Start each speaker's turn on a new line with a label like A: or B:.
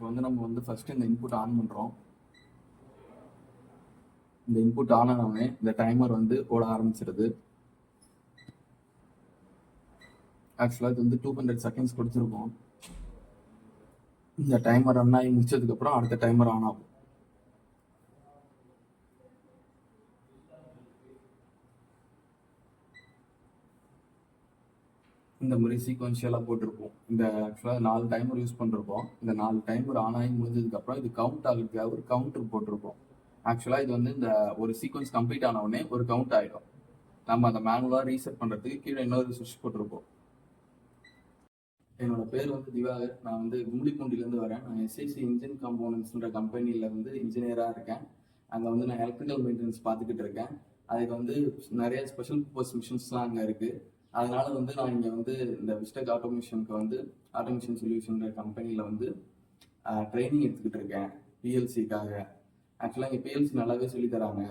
A: இப்போ வந்து நம்ம வந்து ஃபர்ஸ்ட் இந்த இன்புட் ஆன் பண்ணுறோம். இந்த இன்புட் ஆன் ஆனவுடனே இந்த டைமர் வந்து ஓட ஆரம்பிச்சிருது. ஆக்சுவலாக இது வந்து 200 செகண்ட்ஸ் கொடுத்துருக்கோம். இந்த டைமர் ரன் ஆகி முடிச்சதுக்கப்புறம் அடுத்த டைமர் ஆன் ஆகும். இந்த மாதிரி சீக்வன்ஷியலாக போட்டிருப்போம். இந்த ஆக்சுவலாக 4 டைமர் யூஸ் பண்ணிருப்போம். இந்த 4 டைமர் ஆன் ஆகி முடிஞ்சதுக்கப்புறம் இது கவுண்ட் ஆகிறதுக்காக ஒரு கவுண்டர் போட்டிருப்போம். ஆக்சுவலாக இது வந்து இந்த ஒரு சீக்வன்ஸ் கம்ப்ளீட் ஆன உடனே ஒரு கவுண்ட் ஆகிடும். நம்ம அதை மேனுவலாக ரீசெட் பண்ணுறதுக்கு கீழே இன்னொரு சுவிட்ச் போட்டிருப்போம். என்னோட பேர் வந்து திவாகர். நான் வந்து கும்மிடிப்பூண்டிலேருந்து வரேன். நான் எஸ்ஐசி இன்ஜின் காம்போனன்ட்ஸ்ன்ற கம்பெனியில் வந்து இன்ஜினியராக இருக்கேன். அங்கே வந்து நான் எலக்ட்ரிக்கல் மெயின்டெனன்ஸ் பார்த்துக்கிட்டு இருக்கேன். அதுக்கு வந்து நிறைய ஸ்பெஷல் பர்பஸ் மிஷின்ஸ்லாம் அங்கே இருக்குது. அதனால வந்து நான் இங்கே வந்து இந்த விஸ்டக் ஆட்டோமேஷனுக்கு வந்து ஆட்டோமேஷன் சொல்யூஷன்ற கம்பெனியில் வந்து ட்ரைனிங் எடுத்துக்கிட்டு இருக்கேன் பிஎல்சிக்காக. ஆக்சுவலாக இங்கே பிஎல்சி நல்லாவே சொல்லித்தராங்க.